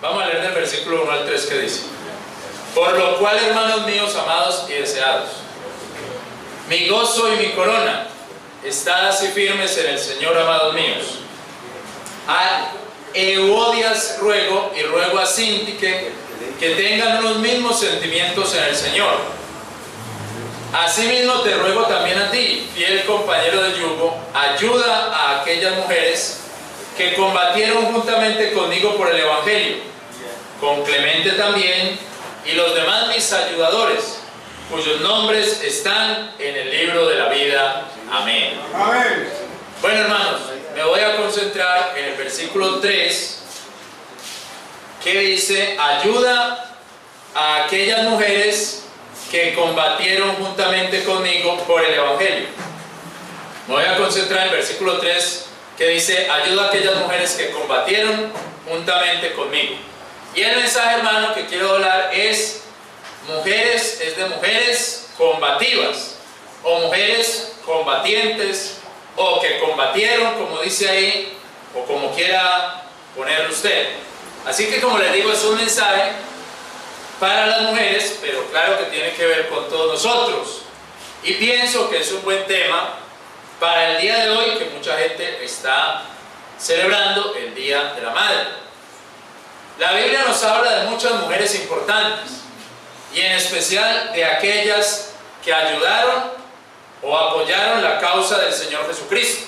Vamos a leer del versículo 1 al 3 que dice: por lo cual, hermanos míos, amados y deseados, mi gozo y mi corona, estad así firmes en el Señor, amados míos. A Euodias ruego, y ruego a Síntique, que tengan unos mismos sentimientos en el Señor. Asimismo te ruego también a ti, fiel compañero de yugo, ayuda a aquellas mujeres que combatieron juntamente conmigo por el Evangelio, con Clemente también, y los demás mis ayudadores, cuyos nombres están en el libro de la vida. Amén. Amén. Bueno, hermanos, me voy a concentrar en el versículo 3, que dice: ayuda a aquellas mujeres que combatieron juntamente conmigo por el Evangelio. Me voy a concentrar en el versículo 3, que dice: ayuda a aquellas mujeres que combatieron juntamente conmigo. Y el mensaje, hermano, que quiero hablar es de mujeres combativas, o mujeres combatientes, o que combatieron, como dice ahí, o como quiera ponerlo usted. Así que, como les digo, es un mensaje para las mujeres, pero claro que tiene que ver con todos nosotros. Y pienso que es un buen tema para el día de hoy, que mucha gente está celebrando el Día de la Madre. La Biblia nos habla de muchas mujeres importantes, y en especial de aquellas que ayudaron o apoyaron la causa del Señor Jesucristo.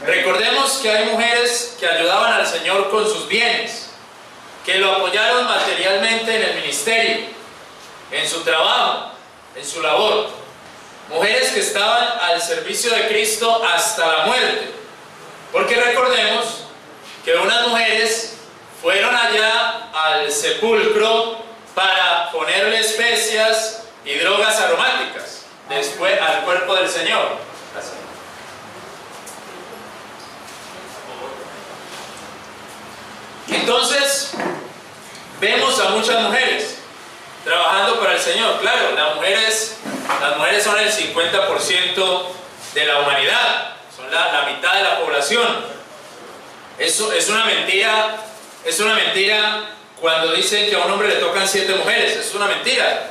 Recordemos que hay mujeres que ayudaban al Señor con sus bienes, que lo apoyaron materialmente en el ministerio, en su trabajo, en su labor. Mujeres que estaban al servicio de Cristo hasta la muerte. Porque recordemos que unas mujeres fueron allá al sepulcro para ponerle especias y drogas aromáticas después al cuerpo del Señor. Entonces vemos a muchas mujeres trabajando para el Señor. Claro, las mujeres son el 50% de la humanidad, son la mitad de la población. Eso es una mentira. Es una mentira cuando dicen que a un hombre le tocan 7 mujeres. Es una mentira,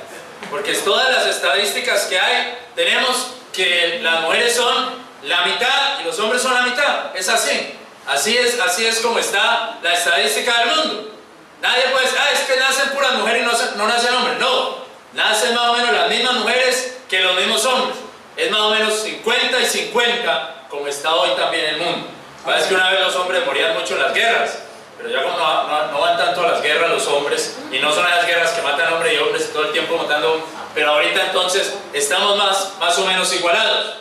porque todas las estadísticas que hay, tenemos que las mujeres son la mitad y los hombres son la mitad. Es así. Así es como está la estadística del mundo. Nadie puede decir: es que nacen puras mujeres y no nacen hombres. No, nacen más o menos las mismas mujeres que los mismos hombres. Es más o menos 50 y 50, como está hoy también el mundo. Parece que una vez los hombres morían mucho en las guerras, pero ya como no van tanto a las guerras los hombres, y no son esas guerras que matan hombres y hombres todo el tiempo matando, pero ahorita entonces estamos más o menos igualados.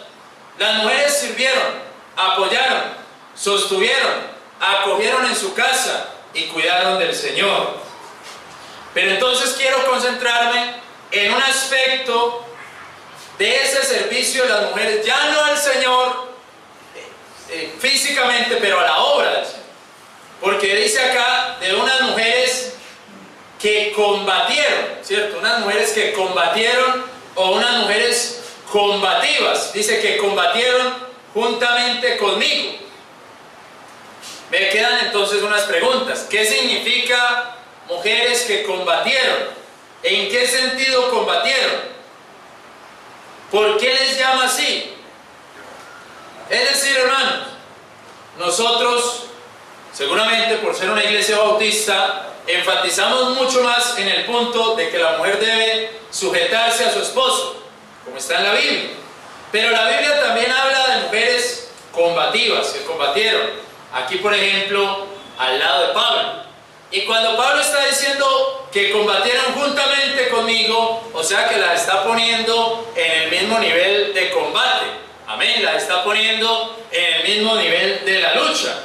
Las mujeres sirvieron, apoyaron, sostuvieron, acogieron en su casa y cuidaron del Señor. Pero entonces quiero concentrarme en un aspecto de ese servicio de las mujeres, ya no al Señor físicamente, pero a la obra del Señor. Porque dice acá de unas mujeres que combatieron, ¿cierto? Unas mujeres que combatieron, o unas mujeres combativas. Dice que combatieron juntamente conmigo. Me quedan entonces unas preguntas. ¿Qué significa mujeres que combatieron? ¿En qué sentido combatieron? ¿Por qué les llama así? Es decir, hermanos, nosotros, seguramente por ser una iglesia bautista, enfatizamos mucho más en el punto de que la mujer debe sujetarse a su esposo, como está en la Biblia. Pero la Biblia también habla de mujeres combativas, que combatieron. Aquí, por ejemplo, al lado de Pablo. Y cuando Pablo está diciendo que combatieron juntamente conmigo, o sea que las está poniendo en el mismo nivel de combate. Amén, las está poniendo en el mismo nivel de la lucha.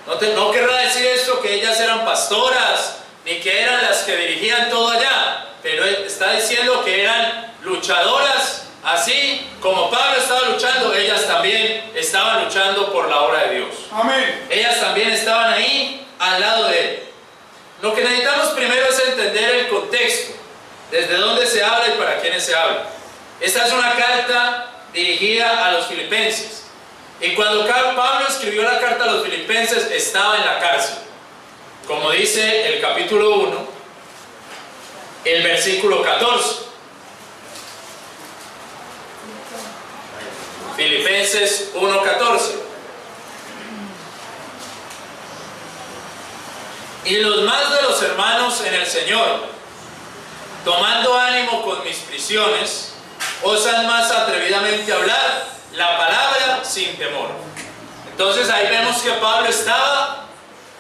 No querrá decir esto que ellas eran pastoras, ni que eran las que dirigían todo allá, pero está diciendo que eran luchadoras, así como Pablo estaba luchando, ellas también estaban luchando por la obra de Dios. Amén. Ellas también estaban ahí al lado de él. Lo que necesitamos primero es entender el contexto, desde dónde se habla y para quiénes se habla. Esta es una carta dirigida a los filipenses. Y cuando Pablo escribió la carta a los filipenses, estaba en la cárcel. como dice el capítulo 1, el versículo 14. Filipenses 1:14. Y los más de los hermanos en el Señor, tomando ánimo con mis prisiones, osan más atrevidamente hablar la palabra sin temor. Entonces ahí vemos que Pablo estaba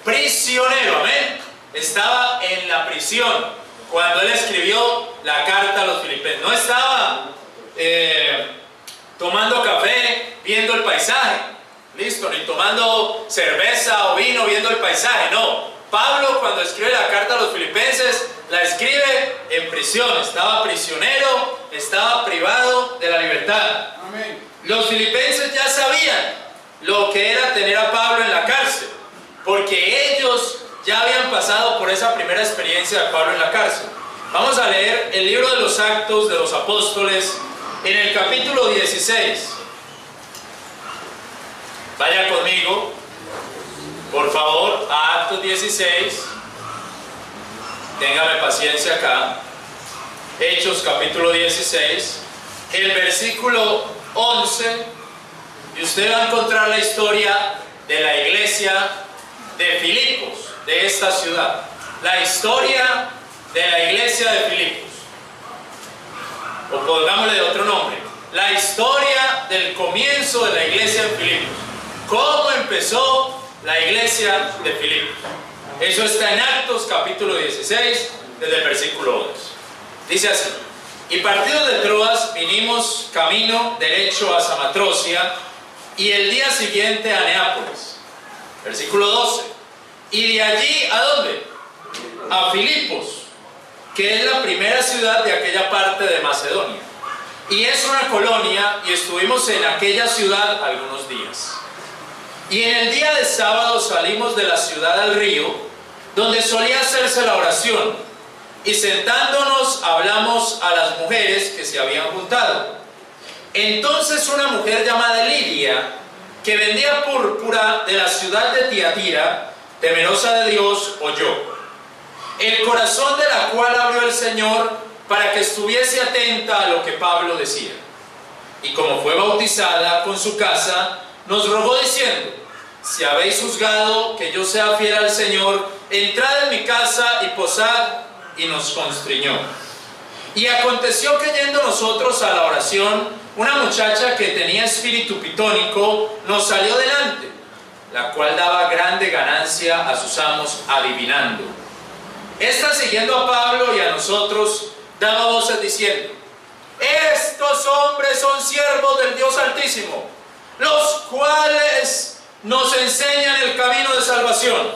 prisionero, amén. Estaba en la prisión cuando él escribió la carta a los filipenses. No estaba tomando café viendo el paisaje, listo, ni tomando cerveza o vino viendo el paisaje, no. Pablo, cuando escribe la carta a los filipenses, la escribe en prisión. Estaba prisionero, estaba privado de la libertad. Amén. Los filipenses ya sabían lo que era tener a Pablo en la cárcel, porque ellos ya habían pasado por esa primera experiencia de Pablo en la cárcel. Vamos a leer el libro de los Actos de los Apóstoles en el capítulo 16. Vaya conmigo, por favor, a Actos 16. Téngame paciencia acá. Hechos capítulo 16, el versículo 11, y usted va a encontrar la historia de la iglesia de Filipos, de esta ciudad. La historia de la iglesia de Filipos, o pongámosle de otro nombre, la historia del comienzo de la iglesia de Filipos. ¿Cómo empezó la iglesia de Filipos? Eso está en Actos capítulo 16, desde el versículo 11. Dice así: y partidos de Troas vinimos camino derecho a Samatrocia, y el día siguiente a Neápolis. Versículo 12. Y de allí, ¿a dónde? A Filipos, que es la primera ciudad de aquella parte de Macedonia. Y es una colonia, y estuvimos en aquella ciudad algunos días. Y en el día de sábado salimos de la ciudad al río, donde solía hacerse la oración, y sentándonos hablamos a las mujeres que se habían juntado. Entonces una mujer llamada Lidia, que vendía púrpura de la ciudad de Tiatira, temerosa de Dios, oyó, el corazón de la cual abrió el Señor para que estuviese atenta a lo que Pablo decía. Y como fue bautizada con su casa, nos rogó diciendo: si habéis juzgado que yo sea fiel al Señor, entrad en mi casa y posad, y nos constriñó. Y aconteció que yendo nosotros a la oración, una muchacha que tenía espíritu pitónico nos salió delante, la cual daba grande ganancia a sus amos adivinando. Esta, siguiendo a Pablo y a nosotros, daba voces diciendo: estos hombres son siervos del Dios Altísimo, los cuales nos enseñan el camino de salvación.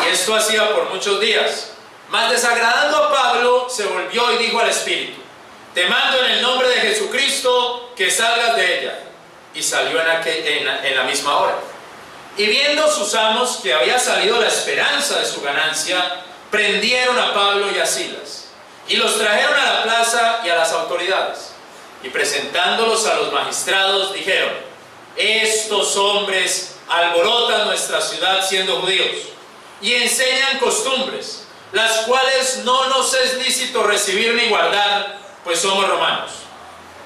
Y esto hacía por muchos días. Mas desagradando a Pablo, se volvió y dijo al espíritu: te mando en el nombre de Jesucristo que salgas de ella. Y salió en la misma hora. Y viendo sus amos que había salido la esperanza de su ganancia, prendieron a Pablo y a Silas, y los trajeron a la plaza y a las autoridades. Y presentándolos a los magistrados, dijeron: estos hombres alborotan nuestra ciudad siendo judíos, y enseñan costumbres, las cuales no nos es lícito recibir ni guardar, pues somos romanos.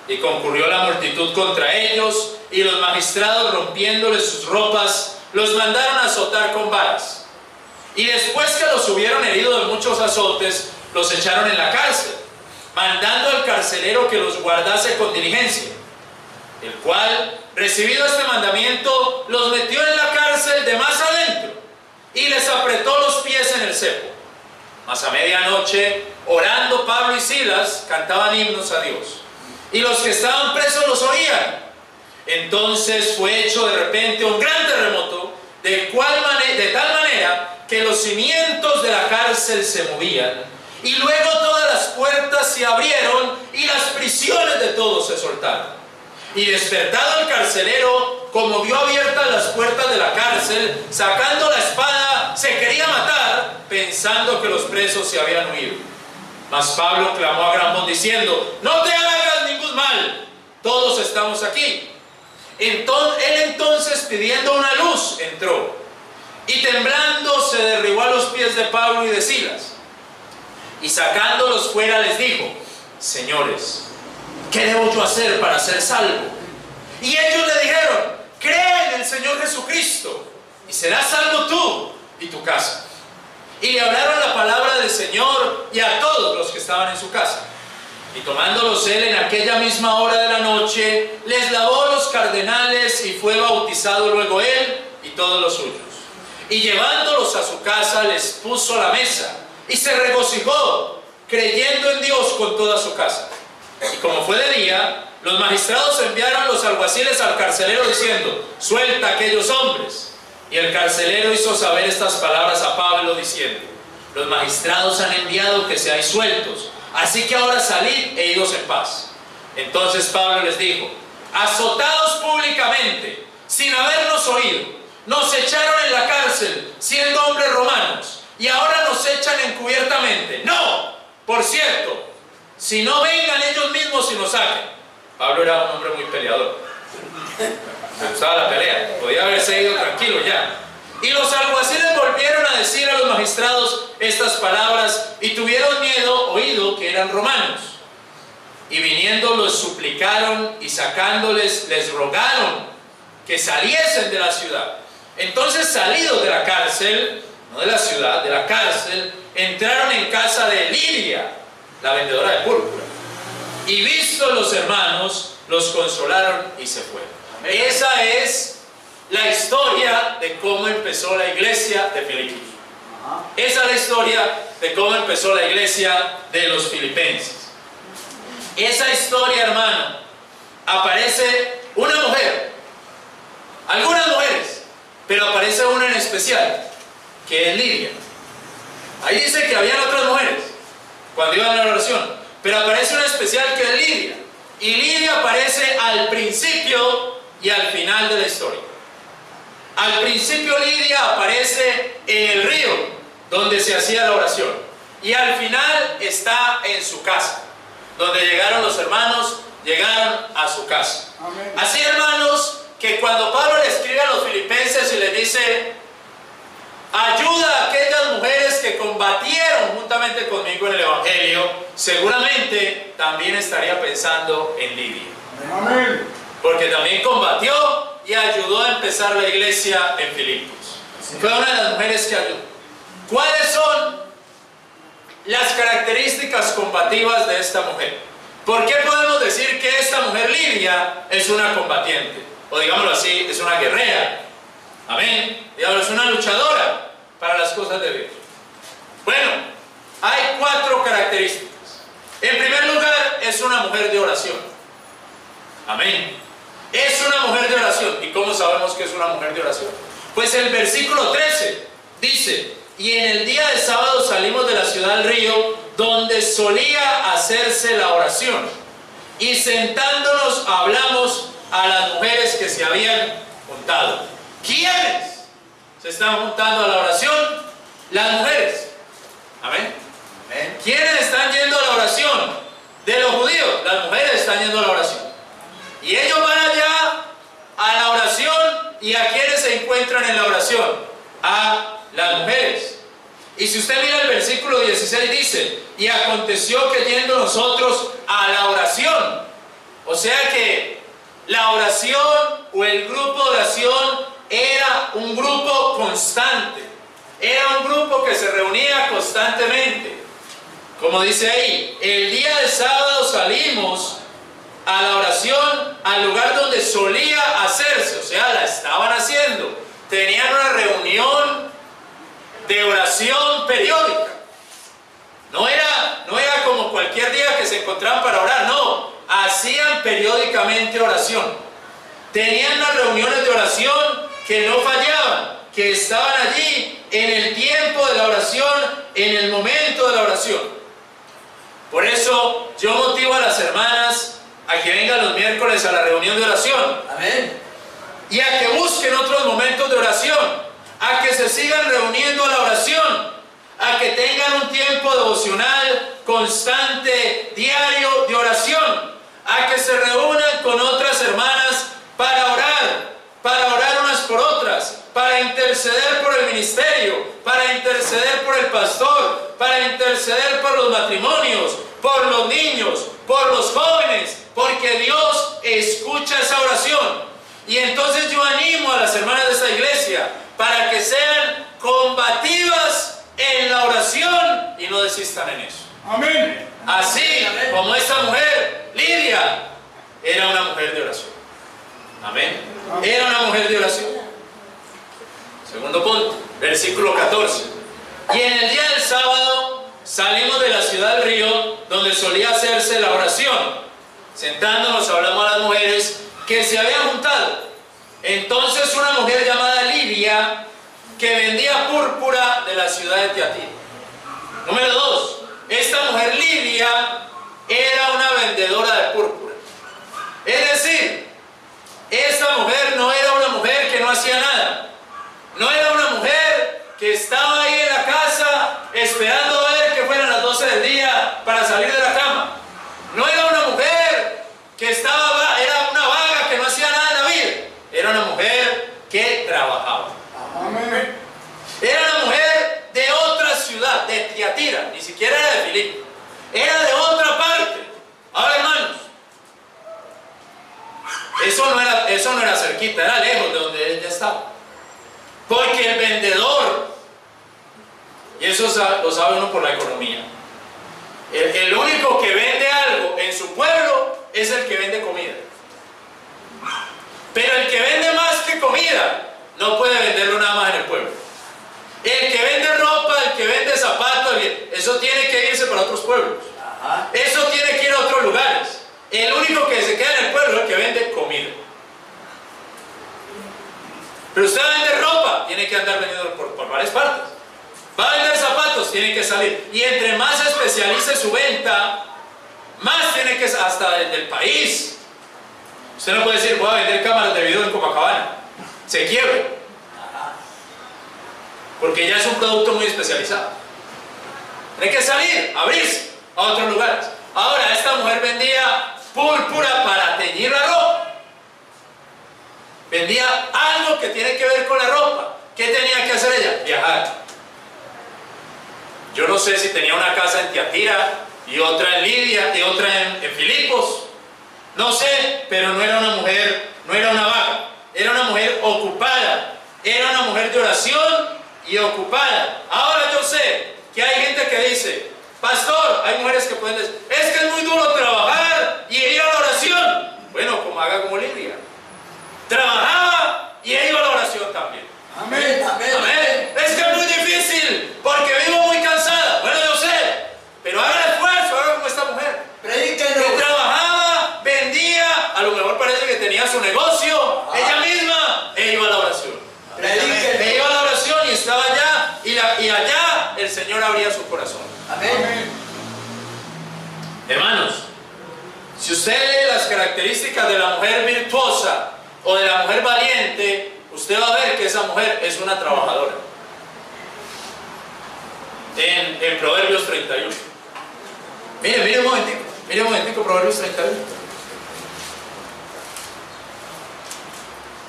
Y concurrió la multitud contra ellos, y los magistrados, rompiéndoles sus ropas, los mandaron a azotar con varas. Y después que los hubieron herido de muchos azotes, los echaron en la cárcel, mandando al carcelero que los guardase con diligencia, el cual, recibido este mandamiento, los metió en la cárcel de más adentro, y les apretó los pies en el cepo. Mas a medianoche, orando Pablo y Silas, cantaban himnos a Dios, y los que estaban presos los oían. Entonces fue hecho de repente un gran terremoto, de tal manera que los cimientos de la cárcel se movían, y luego todas las puertas se abrieron, y las prisiones de todos se soltaron. Y despertado el carcelero, como vio abiertas las puertas de la cárcel, sacando la espada, se quería matar, pensando que los presos se habían huido. Mas Pablo clamó a gran voz diciendo: no te hagas ningún mal, todos estamos aquí. Él entonces, pidiendo una luz, entró, Y temblando se derribó a los pies de Pablo y de Silas. Y sacándolos fuera les dijo: señores, ¿qué debo yo hacer para ser salvo? Y ellos le dijeron: cree en el Señor Jesucristo y serás salvo tú y tu casa. Y le hablaron la palabra del Señor y a todos los que estaban en su casa. Y tomándolos él en aquella misma hora de la noche, les lavó los cardenales y fue bautizado luego él y todos los suyos. Y llevándolos a su casa les puso a la mesa y se regocijó, creyendo en Dios con toda su casa. Y como fue de día, los magistrados enviaron los alguaciles al carcelero diciendo: suelta a aquellos hombres. Y el carcelero hizo saber estas palabras a Pablo diciendo: los magistrados han enviado que seáis sueltos, así que ahora salid e idos en paz. Entonces Pablo les dijo: azotados públicamente, sin habernos oído, nos echaron en la cárcel, siendo hombres romanos, y ahora nos echan encubiertamente. No, por cierto, si no vengan ellos mismos y nos saquen. Pablo era un hombre muy peleador, le gustaba la pelea, podía haberse ido tranquilo ya. Y los alguaciles volvieron a decir a los magistrados estas palabras, y tuvieron miedo, oído que eran romanos. Y viniendo los suplicaron, y sacándoles les rogaron que saliesen de la ciudad. Entonces, salidos de la cárcel, no de la ciudad, de la cárcel, entraron en casa de Lidia, la vendedora de púrpura. Y vistos los hermanos, los consolaron y se fueron. Esa es la historia de cómo empezó la iglesia de Filipos. Esa es la historia de cómo empezó la iglesia de los filipenses. Esa historia, hermano, aparece una mujer, algunas mujeres, pero aparece una en especial, que es Lidia. Ahí dice que habían otras mujeres cuando iban a la oración, pero aparece una especial que es Lidia. Y Lidia aparece al principio y al final de la historia. Al principio Lidia aparece en el río donde se hacía la oración, y al final está en su casa, donde llegaron los hermanos, llegaron a su casa. Amén. Así, hermanos, que cuando Pablo le escribe a los filipenses y les dice: ayuda a aquellas mujeres que combatieron juntamente conmigo en el Evangelio, seguramente también estaría pensando en Lidia. Amén. Porque también combatió y ayudó a empezar la iglesia en Filipos. Sí. Fue una de las mujeres que ayudó. ¿Cuáles son las características combativas de esta mujer? ¿Por qué podemos decir que esta mujer Lidia es una combatiente? O digámoslo así, es una guerrera. Amén. Digámoslo, es una luchadora para las cosas de Dios. Bueno, hay 4 características. En primer lugar, es una mujer de oración. Amén. Es una mujer de oración. ¿Y cómo sabemos que es una mujer de oración? Pues el versículo 13 dice: y en el día de sábado salimos de la ciudad al río, donde solía hacerse la oración, y sentándonos hablamos a las mujeres que se habían juntado. ¿Quiénes se están juntando a la oración? Las mujeres. Amén. Amén. ¿Quiénes están yendo a la oración? De los judíos, las mujeres están yendo a la oración. Y ellos van allá a la oración. ¿Y a quiénes se encuentran en la oración? A las mujeres. Y si usted mira el versículo 16, dice: y aconteció que yendo nosotros a la oración. O sea que la oración o el grupo de oración era un grupo constante. Era un grupo que se reunía constantemente. Como dice ahí, el día de sábado salimos a la oración al lugar donde solía hacerse. O sea, la estaban haciendo. Tenían una reunión de oración periódica. No era como cualquier día que se encontraban para orar, no. Hacían periódicamente oración. Tenían unas reuniones de oración que no fallaban, que estaban allí en el tiempo de la oración, en el momento de la oración. Por eso yo motivo a las hermanas a que vengan los miércoles a la reunión de oración. Amén. Y a que busquen otros momentos de oración, a que se sigan reuniendo a la oración, a que tengan un tiempo devocional constante, diario de oración, a que se reúnan con otras hermanas para orar unas por otras, para interceder interceder por el ministerio, para interceder por el pastor, para interceder por los matrimonios, por los niños, por los jóvenes, porque Dios escucha esa oración. Y entonces yo animo a las hermanas de esta iglesia para que sean combativas en la oración y no desistan en eso. Amén. Así como esta mujer, Lidia, era una mujer de oración. Amén. Era una mujer de oración. Segundo punto, versículo 14. Y en el día del sábado salimos de la ciudad del río, donde solía hacerse la oración. Sentándonos hablamos a las mujeres que se habían juntado. Entonces una mujer llamada Lidia, que vendía púrpura de la ciudad de Tiatira. Número 2. Esta mujer Lidia era una vendedora de púrpura. Es decir, esta mujer no era una mujer que no hacía nada. No era una mujer que estaba ahí en la casa esperando a ver que fueran las 12 del día para salir de la cama. No era una mujer que era una vaga que no hacía nada en la vida. Era una mujer que trabajaba. Amén. Era una mujer de otra ciudad, de Tiatira, ni siquiera era de Filipo. Era de otra parte. Ahora, hermanos, eso no era cerquita, era lejos de donde ella estaba. Porque el vendedor, y eso lo sabe uno por la economía, el único que vende algo en su pueblo es el que vende comida. Pero el que vende más que comida no puede venderlo nada más en el pueblo. El que vende ropa, el que vende zapatos, eso tiene que irse para otros pueblos. Eso tiene que ir a otros lugares. El único que se queda en el pueblo es el que vende comida. Pero usted vende ropa, tiene que andar vendiendo por varias partes. Va a vender zapatos, tiene que salir. Y entre más se especialice su venta, más tiene que, hasta del país. Usted no puede decir, voy a vender cámaras de video en Copacabana. Se quiebra. Porque ya es un producto muy especializado. Tiene que salir, abrirse a otros lugares. Ahora, esta mujer vendía púrpura para teñir la ropa. Vendía algo que tiene que ver con la ropa. ¿Qué tenía que hacer ella? Viajar. Yo no sé si tenía una casa en Tiatira y otra en Lidia y otra en Filipos. No sé, pero no era una mujer, no era una vaga. Era una mujer ocupada. Era una mujer de oración y ocupada. Ahora yo sé que hay gente que dice, pastor, hay mujeres que pueden decir, es que es muy duro trabajar y ir a la oración. Bueno, como haga como Lidia. Trabajaba y iba a la oración también. Amén. Amén. Amén. Es que es muy difícil porque vivo muy cansada. Bueno, yo sé, pero haga el esfuerzo, haga como esta mujer. Predíquenos. Que trabajaba, vendía, a lo mejor parece que tenía su negocio, ella misma, ella iba a la oración. Predíquenos. Ella iba a la oración y estaba allá, y allá el Señor abría su corazón. Amén. Hermanos, si usted lee las características de la mujer virtuosa o de la mujer valiente, usted va a ver que esa mujer es una trabajadora. En Proverbios 31. Mire un momentico, Proverbios 31.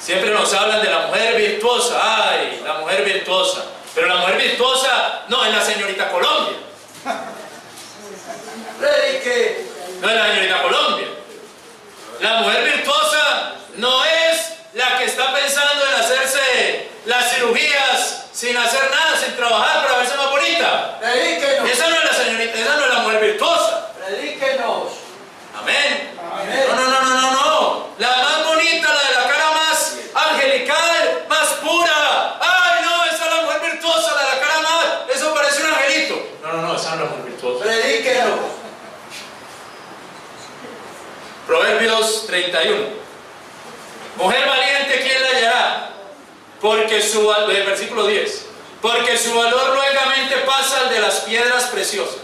Siempre nos hablan de la mujer virtuosa. Ay, la mujer virtuosa. Pero la mujer virtuosa no es la señorita Colombia. Predique. No es la señorita Colombia. La mujer virtuosa no es la que está pensando en hacerse las cirugías sin hacer nada, sin trabajar para verse más bonita. Predíquenos. Esa no es la señorita, esa no es la mujer virtuosa. Predíquenos. Amén. Amén. No. La más bonita, la de la cara más angelical, más pura. Ay, no, esa es la mujer virtuosa, la de la cara más. Eso parece un angelito. No, esa no es la mujer virtuosa. Predíquenos. Proverbios 31. Mujer valiente, ¿quién la hallará? Porque versículo 10. Porque su valor luegamente pasa al de las piedras preciosas.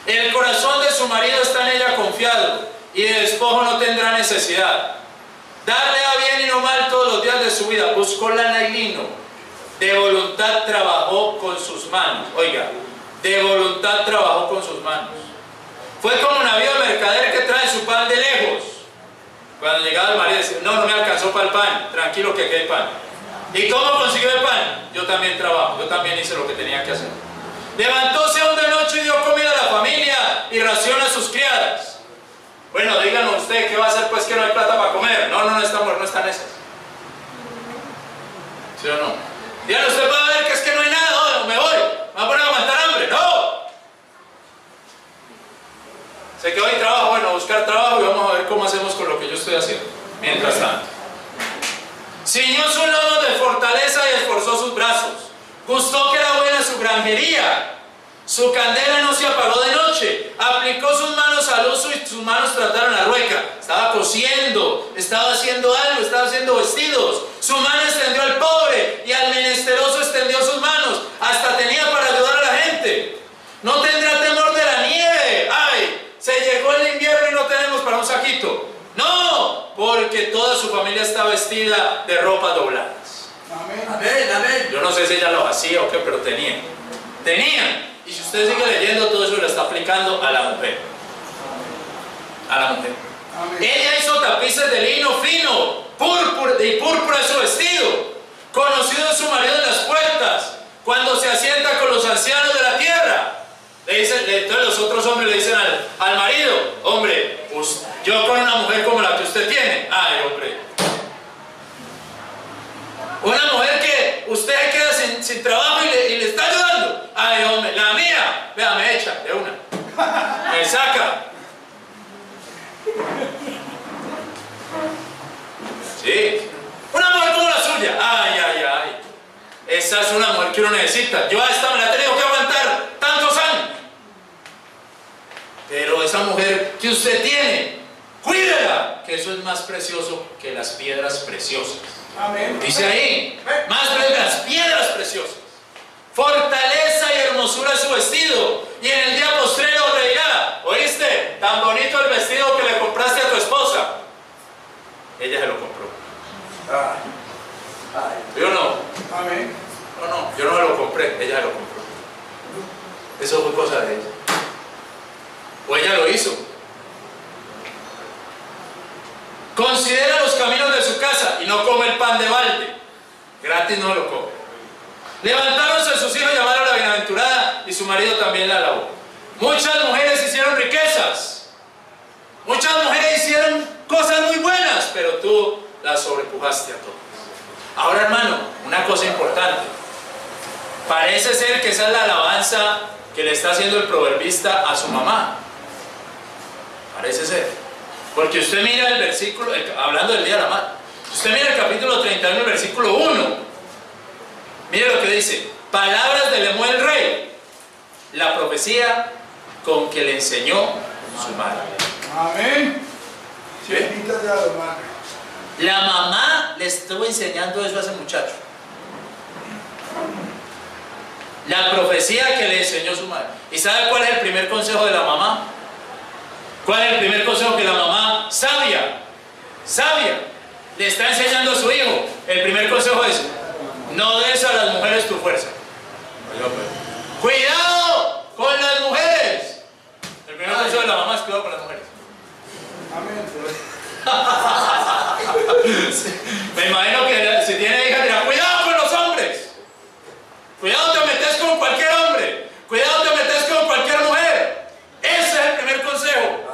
El corazón de su marido está en ella confiado, y de despojo no tendrá necesidad. Darle a bien y no mal todos los días de su vida. Buscó lana y lino. De voluntad trabajó con sus manos. Oiga, de voluntad trabajó con sus manos. Fue como navío mercader que trae su pan de lejos. Cuando llegaba el marido decía, no me alcanzó para el pan, tranquilo que aquí hay pan. ¿Y cómo consiguió el pan? Yo también trabajo, yo también hice lo que tenía que hacer. Levantóse aún de noche y dio comida a la familia y ración a sus criadas. Bueno, díganme usted, ¿qué va a hacer pues que no hay plata para comer? No está muerto, no están esas. ¿Sí o no? Díganme usted, va a ver que es que no hay nada, no, me voy, me voy a poner a aguantar hambre. ¡No! Sé que hoy trabajo, bueno, a buscar trabajo y vamos a ver cómo hacemos con lo que yo estoy haciendo. Mientras tanto. Ciñó sus lomos de fortaleza y esforzó sus brazos. Gustó que era buena su granjería. Su candela no se apagó de noche. Aplicó sus manos al uso y sus manos trataron la rueca. Estaba cosiendo, estaba haciendo algo, estaba haciendo vestidos. Su mano extendió al pobre y al menesteroso extendió sus manos. Hasta tenía para ayudar a la gente. No tendrá temor de la nieve. ¡Ay! Se llegó el invierno y no tenemos para un saquito. No, porque toda su familia está vestida de ropas dobladas. Amén. Amén, amén. Yo no sé si ella lo hacía o qué, pero tenían. Y si usted sigue leyendo, todo eso lo está aplicando a la mujer. A la mujer. Amén. Ella hizo tapices de lino fino, púrpura es su vestido. Conocido es su marido en las puertas, cuando se asienta con los ancianos de la tierra. Entonces los otros hombres le dicen al marido: hombre, yo con una mujer como la que usted tiene. Ay, hombre. Una mujer que usted queda sin trabajo y le está ayudando. Ay, hombre, la mía, vea, me echa de una. Me saca. Sí. Una mujer como la suya. Ay, ay, ay. Esa es una mujer que uno necesita. Yo a esta me la he tenido que aguantar tantos años. Pero esa mujer que usted tiene, cuídela, que eso es más precioso que las piedras preciosas. Amén. Dice ahí, más que las piedras preciosas. Fortaleza y hermosura es su vestido, y en el día postrero reirá. ¿Oíste? Tan bonito el vestido que le compraste a tu esposa. Ella se lo compró. ¿Sí o no? Amén. No, yo no me lo compré, ella se lo compró. Eso fue cosa de ella. O ella lo hizo. Considera los caminos de su casa y no come el pan de balde. Gratis no lo come. Levantáronse sus hijos y llamaron a la bienaventurada, y su marido también la alabó. Muchas mujeres hicieron riquezas. Muchas mujeres hicieron cosas muy buenas, pero tú las sobrepujaste a todas. Ahora, hermano, una cosa importante. Parece ser que esa es la alabanza que le está haciendo el proverbista a su mamá. Parece ser. Porque usted mira el versículo, hablando del Día de la Madre, usted mira el capítulo 31, el versículo 1. Mire lo que dice: palabras de Lemuel rey, la profecía con que le enseñó su madre. Amén. ¿Sí? Bendita sea la madre. La mamá le estuvo enseñando eso a ese muchacho. La profecía que le enseñó su madre. ¿Y sabe cuál es el primer consejo de la mamá? ¿Cuál es el primer consejo que la mamá sabia le está enseñando a su hijo? El primer consejo es: no des a las mujeres tu fuerza. Cuidado con las mujeres. El primer consejo de la mamá es: cuidado con las mujeres. Amén. Me imagino que si tiene hija dirá: cuidado con los hombres. Cuidado te metes con cualquier hombre. Cuidado te metes con cualquier mujer. Ese es el primer consejo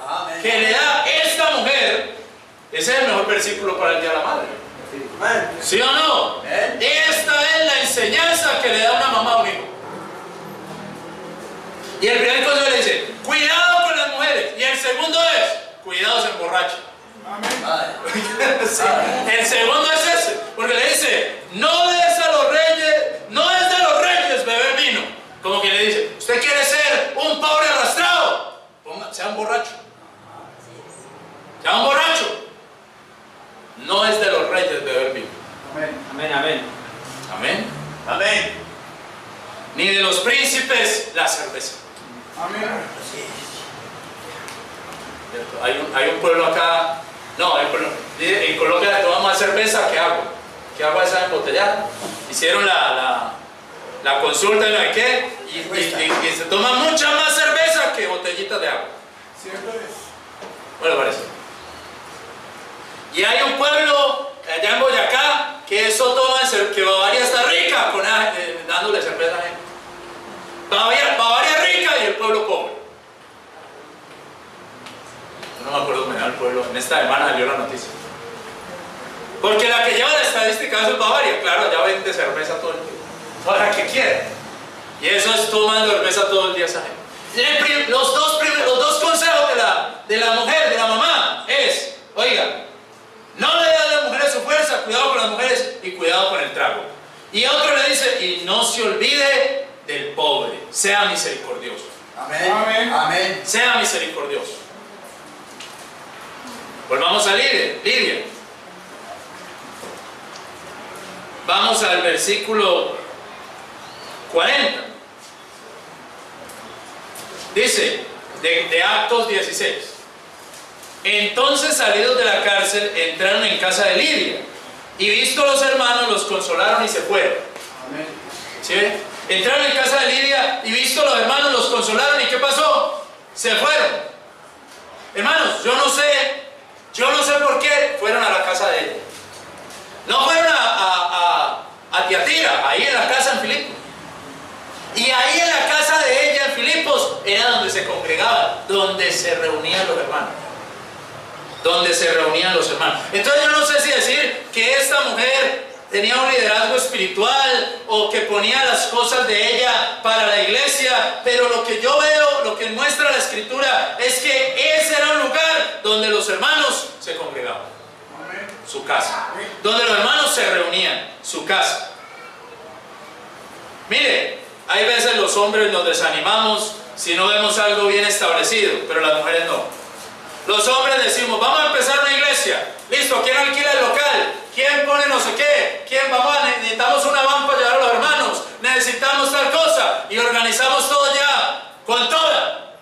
que le da esta mujer. Ese es el mejor versículo para el Día de la Madre. ¿Sí o no? Esta es la enseñanza que le da una mamá a un hijo. Y el primer consejo le dice: cuidado con las mujeres. Y el segundo es: cuidado se emborracha. Sí. El segundo es ese, porque le dice: no des a los reyes, no es de los reyes beber vino. Como que le dice: usted quiere ser un pobre arrastrado, sea un borracho. Sea un borracho. No es de los reyes beber vino. Amén. Amén. Amén. Ni de los príncipes la cerveza. Amén. Hay un pueblo acá. No, hay un pueblo. En Colombia toman más cerveza que agua. Que agua esa embotellada. Hicieron la consulta y no hay qué. Y se toma mucha más cerveza que botellitas de agua. Siempre es. Bueno, parece. Y hay un pueblo allá en Boyacá que eso toman que Bavaria está rica dándole cerveza a gente. Bavaria rica y el pueblo pobre. No me acuerdo cómo era el pueblo. En esta semana salió la noticia. Porque la que lleva la estadística es Bavaria. Claro, ya vende cerveza todo el día. Ahora, ¿qué quiere? Y eso es tomando cerveza todo el día esa gente. Los dos consejos de la mujer, de la mamá, es, oiga, no le dé a las mujeres su fuerza, cuidado con las mujeres y cuidado con el trago. Y otro le dice, y no se olvide del pobre, sea misericordioso. Amén. Amén. Amén. Sea misericordioso. Volvamos a Lidia. Vamos al versículo 40. Dice, de Actos 16. Entonces, salidos de la cárcel, entraron en casa de Lidia, y visto los hermanos, los consolaron y se fueron. Amén. ¿Sí ve? Entraron en casa de Lidia, y visto los hermanos, los consolaron, ¿y qué pasó? Se fueron. Hermanos, yo no sé por qué fueron a la casa de ella. No fueron a Tiatira, ahí en la casa en Filipos. Y ahí en la casa de ella en Filipos era donde se congregaban, donde se reunían los hermanos. Entonces yo no sé si decir que esta mujer tenía un liderazgo espiritual o que ponía las cosas de ella para la iglesia, pero lo que yo veo, lo que muestra la escritura es que ese era un lugar donde los hermanos se congregaban. Su casa. Donde los hermanos se reunían, su casa. Mire, hay veces los hombres nos desanimamos si no vemos algo bien establecido, pero las mujeres no. Los hombres decimos, vamos a empezar una iglesia. Listo, ¿quién alquila el local? ¿Quién pone no sé qué? ¿Quién vamos? Necesitamos una van para llevar a los hermanos. Necesitamos tal cosa. Y organizamos todo ya, con toda.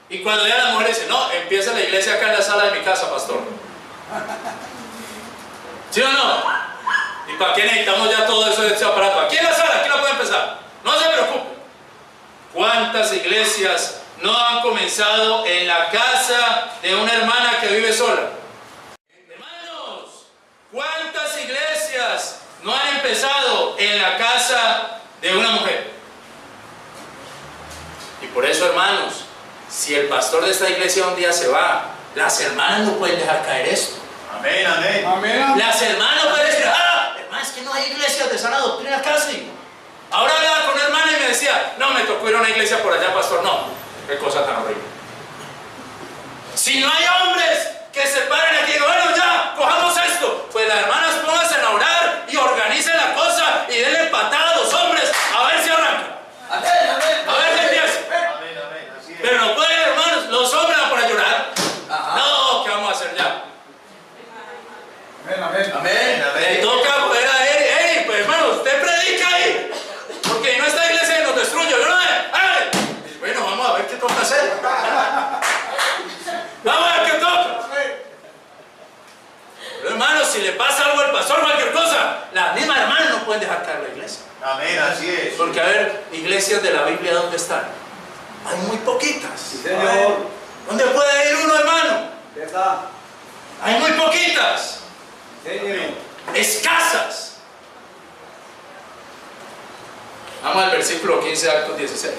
Y cuando ya la mujer dice, no, empieza la iglesia acá en la sala de mi casa, pastor. ¿Sí o no? ¿Y para qué necesitamos ya todo eso de ese aparato? Aquí en la sala, aquí la puede empezar. No se preocupe. ¿Cuántas iglesias no han comenzado en la casa de una hermana que vive sola? Hermanos, ¿cuántas iglesias no han empezado en la casa de una mujer? Y por eso, hermanos, si el pastor de esta iglesia un día se va, las hermanas no pueden dejar caer esto. Amén, amén. Amén. Las hermanas pueden decir, hermano, es que no hay iglesias de sana doctrina casi. Ahora hablaba con una hermana y me decía, no, me tocó ir a una iglesia por allá, pastor. No, qué cosa tan horrible. Si no hay hombres que se paren aquí y digan, bueno, ya, cojamos esto, pues las hermanas pónganse a orar y organicen la cosa y denle patada a los hombres a ver si arrancan. Amén, amén. A ver si empieza. Amén, amén. Así es. Pero no pueden, hermanos, los hombres van a llorar. Ajá. No, ¿qué vamos a hacer ya? Amén, amén. Amén, Le toca poder a Eri, pues hermano, usted predica ahí. Porque no esta iglesia nos destruye, ¿no? Bueno, vamos a ver qué toca hacer. Vamos a ver qué toca. Pero hermano, si le pasa algo al pastor, cualquier cosa, las mismas hermanas no pueden dejar caer la iglesia. Amén, así es. Porque a ver, iglesias de la Biblia, ¿dónde están? Hay muy poquitas. Sí, Señor. ¿Dónde puede ir uno, hermano? ¿Verdad? Hay muy poquitas. Señor. Escasas. Vamos al versículo 15 de Actos 16.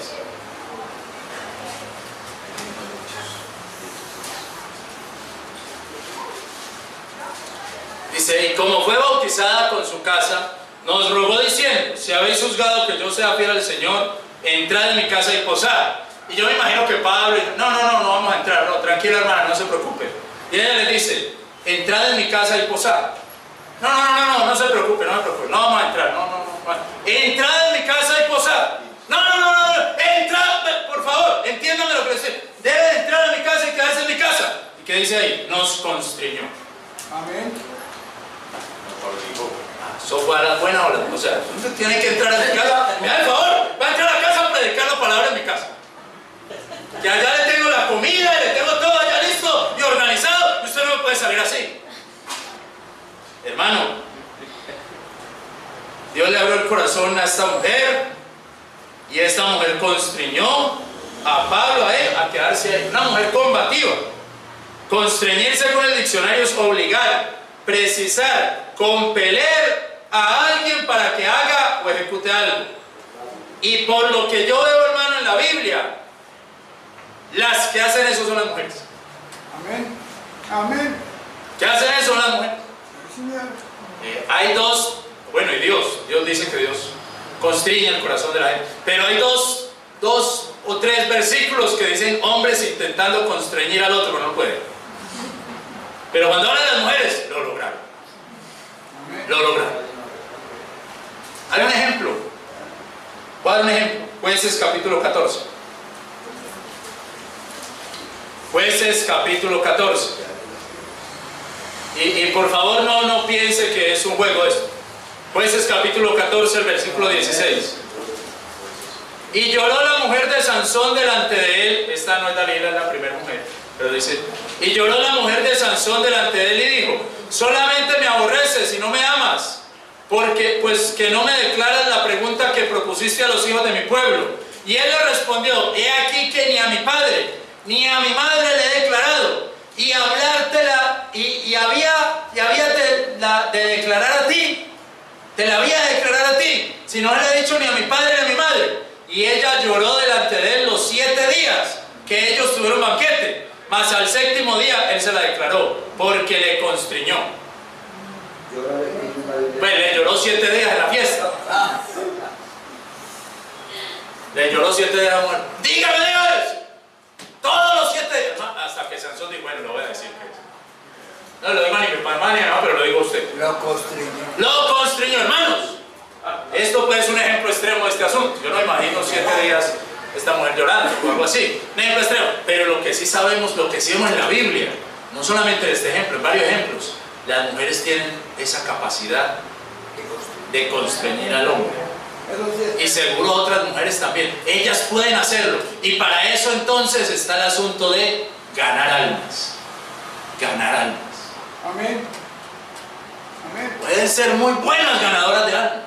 Dice, y como fue bautizada con su casa, nos rogó diciendo, si habéis juzgado que yo sea fiel al Señor, entrad en mi casa y posad. Y yo me imagino que Pablo dijo, no vamos a entrar, no, tranquila hermana, no se preocupe. Y ella le dice, entrad en mi casa y posad. No se preocupe, no vamos a entrar, no. Entrad en mi casa y posad. No, entrad, por favor, entiéndame lo que dice. Debe entrar en mi casa y quedarse en mi casa. ¿Y qué dice ahí? Nos constriñó. Amén. Eso fue a las buenas horas. O sea, usted tiene que entrar a mi casa. Me da el favor, va a entrar a la casa a predicar la palabra en mi casa. Que allá le tengo la comida, le tengo todo allá listo y organizado. Y usted no me puede salir así. Hermano, Dios le abrió el corazón a esta mujer y esta mujer constriñó a Pablo, a él, a quedarse ahí. Una mujer combativa. Constreñirse con el diccionario es obligar, precisar, compeler a alguien para que haga o ejecute algo. Y por lo que yo veo, hermano, en la Biblia, las que hacen eso son las mujeres. Amén. Amén. ¿Qué hacen eso son las mujeres? Sí, Señor. Hay dos, bueno, y Dios dice que Dios constriñe el corazón de la gente, pero hay dos o tres versículos que dicen hombres intentando constreñir al otro, pero no pueden. Pero cuando hablan de las mujeres, lo lograron. Amén. Lo lograron. Hay un ejemplo. Voy a dar un ejemplo. Jueces capítulo 14. Jueces capítulo 14. Y por favor no piense que es un juego esto. Jueces capítulo 14, el versículo 16. Y lloró la mujer de Sansón delante de él. Esta no es Dalila, es la primera mujer. Pero dice, y lloró la mujer de Sansón delante de él y dijo, solamente me aborreces y no me amas, porque pues que no me declaras la pregunta que propusiste a los hijos de mi pueblo. Y él le respondió, he aquí que ni a mi padre ni a mi madre le he declarado, y hablártela y había de declarar a ti, te la había de declarar a ti, si no le he dicho ni a mi padre ni a mi madre. Y ella lloró delante de él los 7 días que ellos tuvieron banquete, mas al 7º día él se la declaró, porque le constriñó. Pues le lloró 7 días en la fiesta. Le lloró 7 días a la mujer. Dígame Dios, todos los 7 días. Hasta que Sansón dijo, bueno, lo voy a decir. No lo digo ni mi mamá ni a mi mamá, pero lo digo a usted. Lo constriñó. Lo constriñó, hermanos. Esto pues es un ejemplo extremo de este asunto. Yo no imagino 7 días esta mujer llorando o algo así. Un ejemplo extremo. Pero lo que sí sabemos, lo que sí vemos en la Biblia, no solamente de este ejemplo, en varios ejemplos, las mujeres tienen esa capacidad de constreñir al hombre. Y seguro otras mujeres también. Ellas pueden hacerlo. Y para eso entonces está el asunto de ganar almas. Ganar almas. Amén. Amén. Pueden ser muy buenas ganadoras de almas.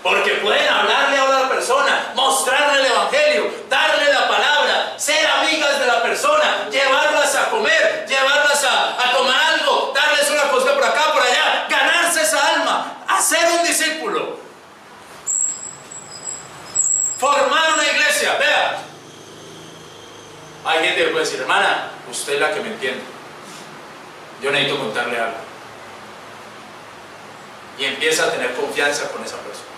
Porque pueden hablarle a otra persona, mostrarle el evangelio, darle la palabra, ser amigas de la persona, llevarlas a comer, llevarlas a tomar algo, darles una cosa por acá, por allá, ganarse esa alma, hacer un discípulo, formar una iglesia. Vea, hay gente que puede decir, hermana, usted es la que me entiende, yo necesito contarle algo. Y empieza a tener confianza con esa persona.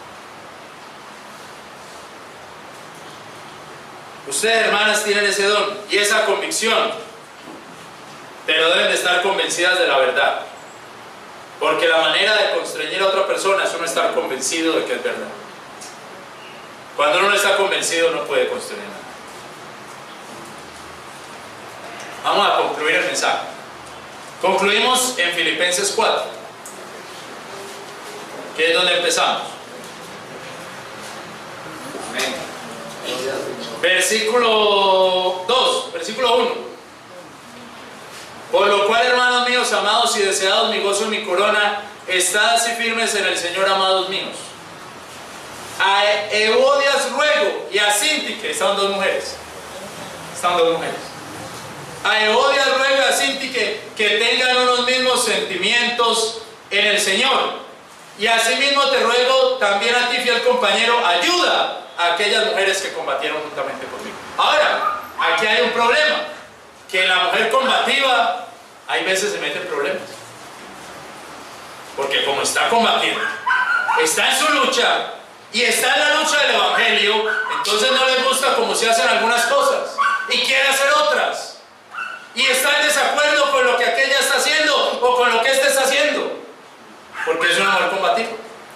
Ustedes, hermanas, tienen ese don y esa convicción, pero deben de estar convencidas de la verdad, porque la manera de constreñir a otra persona es uno estar convencido de que es verdad. Cuando uno no está convencido no puede constreñir nada. Vamos a concluir el mensaje. Concluimos en Filipenses 4, que es donde empezamos. Amén. Versículo 2, versículo 1. Por lo cual, hermanos míos, amados y deseados, mi gozo y mi corona, estad así firmes en el Señor, amados míos. A Eodias ruego y a Síntique, estaban dos mujeres. A Eodias ruego y a Síntique que tengan unos mismos sentimientos en el Señor. Y asimismo te ruego también a ti, fiel compañero, ayuda a aquellas mujeres que combatieron juntamente conmigo. Ahora, aquí hay un problema, que la mujer combativa hay veces se mete en problemas, porque como está combatiendo, está en su lucha y está en la lucha del evangelio, entonces no le gusta cómo se hacen algunas cosas y quiere hacer otras, y está en desacuerdo con lo que aquella está haciendo o con lo que éste está haciendo, porque es una mujer combativa.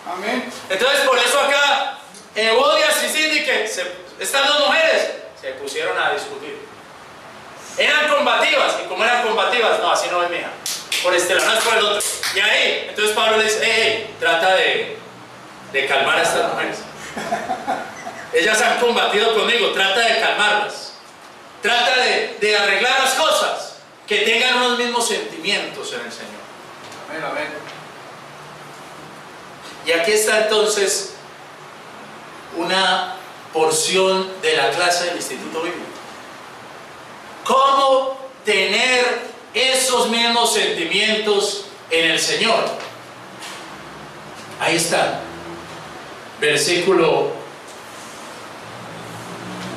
Amén. Entonces por eso acá Eodias y Síntique, estas dos mujeres se pusieron a discutir. Eran combativas, y como eran combativas, no, así no es, mija, por este lado, no es por el otro. Y ahí, entonces Pablo le dice, hey, trata de calmar a estas mujeres. Ellas han combatido conmigo, trata de calmarlas. Trata de arreglar las cosas, que tengan unos mismos sentimientos en el Señor. Amén, amén. Y aquí está entonces una porción de la clase del Instituto Bíblico. ¿Cómo tener esos mismos sentimientos en el Señor? Ahí está. Versículo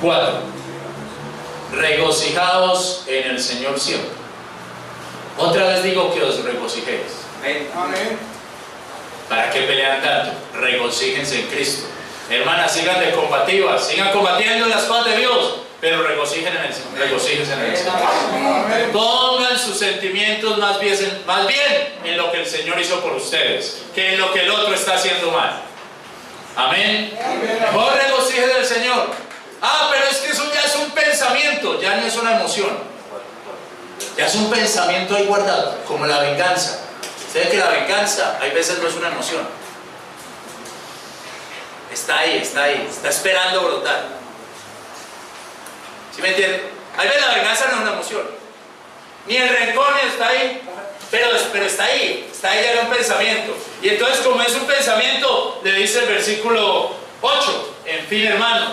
4. Regocijaos en el Señor siempre. Otra vez digo que os regocijéis. Amén. ¿Para qué pelean tanto? Regocíjense en Cristo. Hermanas, sigan de combativas, sigan combatiendo en las cosas de Dios, pero regocíjense en el Señor. Amén. Pongan sus sentimientos más bien en lo que el Señor hizo por ustedes, que en lo que el otro está haciendo mal. Amén. Mejor regocíjense del Señor. Pero es que eso ya es un pensamiento, ya no es una emoción. Ya es un pensamiento ahí guardado, como la venganza. Ustedes que la venganza, hay veces no es una emoción. Está ahí, está esperando brotar. ¿Sí me entienden? Hay veces la venganza no es una emoción. Ni el rencor está ahí, pero está ahí ya en un pensamiento. Y entonces, como es un pensamiento, le dice el versículo 8, en fin, hermanos,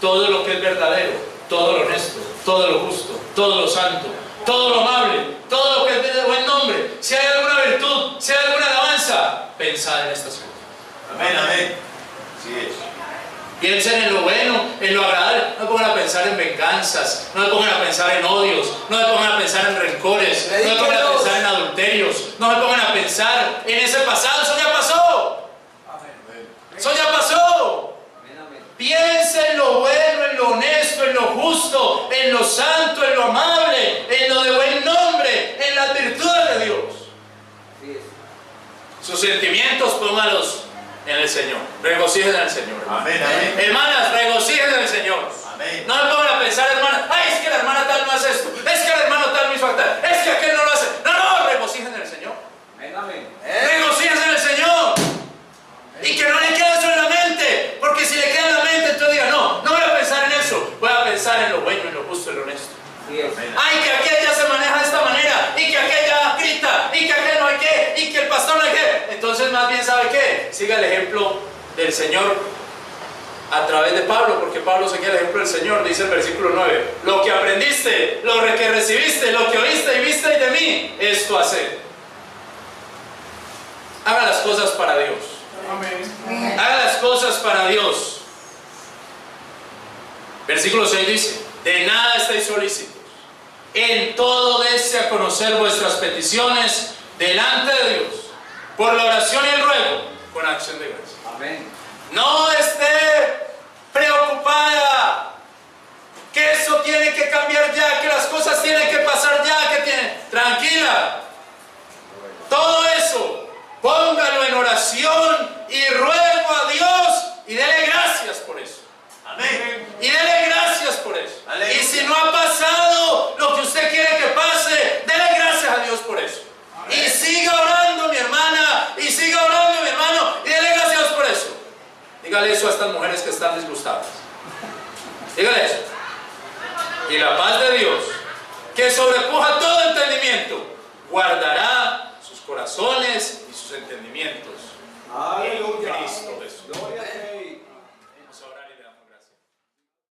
todo lo que es verdadero, todo lo honesto, todo lo justo, todo lo santo, todo lo amable, todo lo que es de buen nombre, si hay alguna virtud, si hay alguna alabanza, pensad en estas cosas. Amén, amén. Así es. Piensen en lo bueno, en lo agradable. No se pongan a pensar en venganzas, no se pongan a pensar en odios, no se pongan a pensar en rencores, no se pongan a pensar en adulterios, no se pongan a pensar en ese pasado. Eso ya pasó. Eso ya pasó. Piensa en lo bueno, en lo honesto, en lo justo, en lo santo, en lo amable, en lo de buen nombre, en las virtudes de Dios. Sus sentimientos póngalos en el Señor. Regocíjense en el Señor. Amén, amén. Hermanas, regocíjense en el Señor. Amén. No me pongan a pensar, hermanas, es que la hermana tal no hace esto, es que el hermano tal no hizo tal, es que aquel no lo hace. No, regocíjense en el Señor. Regocíjense en el Señor. Y que no le quede eso en la mente, porque si le queda en la mente, entonces diga, no voy a pensar en eso, voy a pensar en lo bueno, en lo justo, en lo honesto. Que aquella se maneja de esta manera, y que aquella grita, y que aquel no hay qué, y que el pastor no hay qué. Entonces, más bien, ¿sabe qué? Siga el ejemplo del Señor a través de Pablo, porque Pablo seguía el ejemplo del Señor. Dice el versículo 9: lo que aprendiste, lo que recibiste, lo que oíste y viste de mí, esto haced. Haga las cosas para Dios. Amén. Haga las cosas para Dios. Versículo 6 dice: de nada estáis solícitos, en todo dése a conocer vuestras peticiones delante de Dios, por la oración y el ruego, con acción de gracias. Amén. No esté preocupada que eso tiene que cambiar ya, que las cosas tienen que pasar ya, que tiene. Tranquila. Todo eso, póngalo en oración y ruego a Dios y dele gracias por eso. Amén. Y dele gracias por eso. Aleluya. Y si no ha pasado lo que usted quiere que pase, dele gracias a Dios por eso. Amén. Y siga orando, mi hermana, y siga orando, mi hermano, y dele gracias a Dios por eso. Dígale eso a estas mujeres que están disgustadas. Dígale eso. Y la paz de Dios, que sobrepuja todo entendimiento, guardará sus corazones y sus entendimientos. Aleluya. En Cristo Jesús. Gloria a ti.